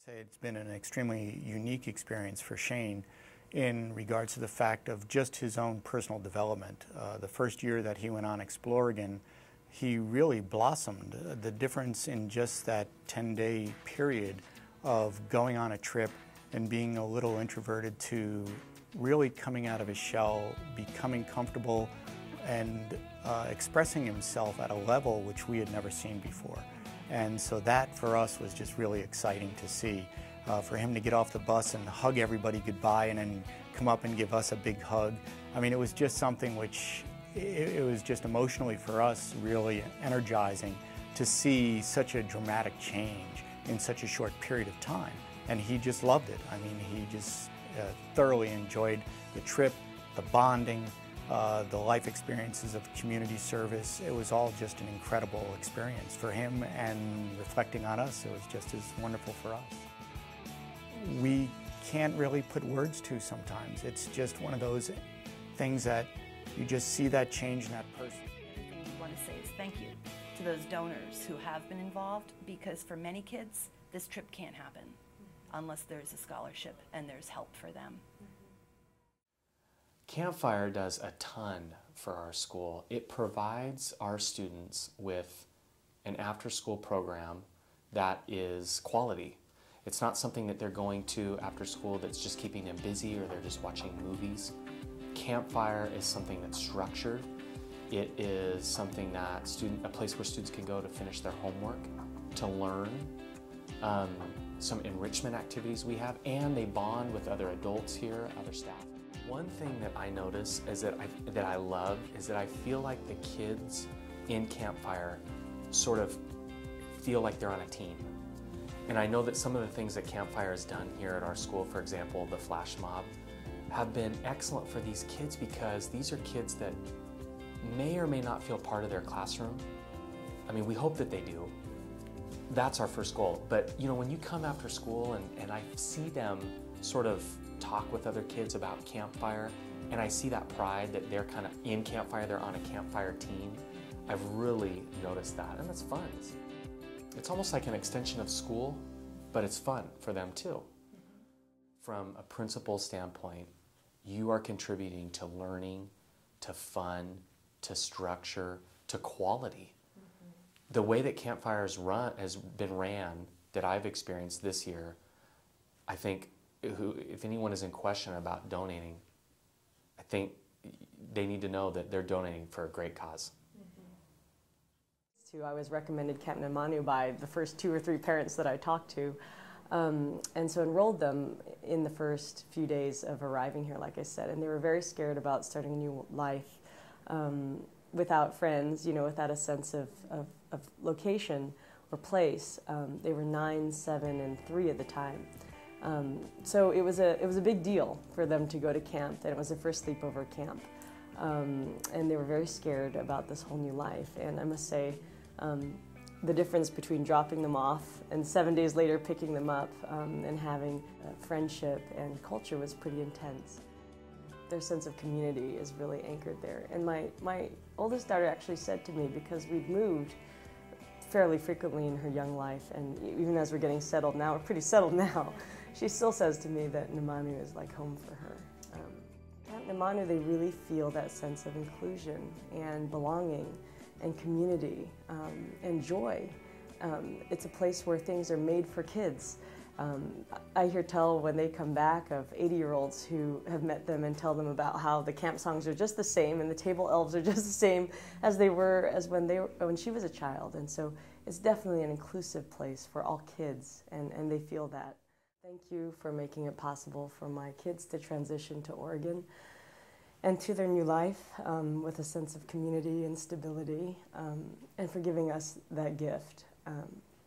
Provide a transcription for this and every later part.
say it's been an extremely unique experience for Shane in regards to the fact of just his own personal development. The first year that he went on Exploregon, he really blossomed. The difference in just that 10-day period of going on a trip and being a little introverted to really coming out of his shell, becoming comfortable, and expressing himself at a level which we had never seen before. And so that for us was just really exciting to see. For him to get off the bus and hug everybody goodbye and then come up and give us a big hug. I mean, it was just something which, it was just emotionally for us really energizing to see such a dramatic change in such a short period of time. And he just loved it. I mean, he just thoroughly enjoyed the trip, the bonding, the life experiences of community service. It was all just an incredible experience for him, and reflecting on us, it was just as wonderful for us. We can't really put words to sometimes. It's just one of those things that you just see that change in that person. Everything we want to say is thank you to those donors who have been involved, because for many kids, this trip can't happen unless there's a scholarship and there's help for them. Campfire does a ton for our school. It provides our students with an after-school program that is quality. It's not something that they're going to after school that's just keeping them busy or they're just watching movies. Campfire is something that's structured. It is something that a place where students can go to finish their homework, to learn, some enrichment activities we have, and they bond with other adults here, other staff. One thing that I notice is that I love is that I feel like the kids in Campfire sort of feel like they're on a team. And I know that some of the things that Campfire has done here at our school, for example, the flash mob, have been excellent for these kids, because these are kids that may or may not feel part of their classroom. I mean, we hope that they do. That's our first goal. But you know, when you come after school and I see them sort of talk with other kids about Campfire, and I see that pride that they're kind of in Campfire, they're on a Campfire team, I've really noticed that, and that's fun. It's almost like an extension of school, but it's fun for them too. From a principal standpoint, you are contributing to learning, to fun, to structure, to quality. The way that Campfire has been ran, that I've experienced this year, I think if anyone is in question about donating, I think they need to know that they're donating for a great cause. I was recommended Camp Namanu by the first 2 or 3 parents that I talked to, and so enrolled them in the first few days of arriving here, like I said, and they were very scared about starting a new life without friends, you know, without a sense of location or place. They were 9, 7, and 3 at the time. So it was a big deal for them to go to camp, and it was their first sleepover camp. And they were very scared about this whole new life. And I must say, the difference between dropping them off and 7 days later picking them up and having friendship and culture was pretty intense. Their sense of community is really anchored there. And my oldest daughter actually said to me, because we've moved fairly frequently in her young life, and even as we're getting settled now, we're pretty settled now, she still says to me that Namanu is like home for her. At Namanu, they really feel that sense of inclusion and belonging and community and joy. It's a place where things are made for kids. I hear tell when they come back of 80-year-olds who have met them and tell them about how the camp songs are just the same and the table elves are just the same as they were when she was a child. And so it's definitely an inclusive place for all kids, and they feel that. Thank you for making it possible for my kids to transition to Oregon and to their new life with a sense of community and stability, and for giving us that gift.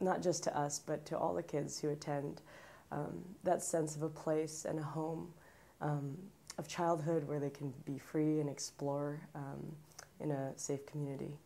Not just to us, but to all the kids who attend, that sense of a place and a home of childhood where they can be free and explore in a safe community.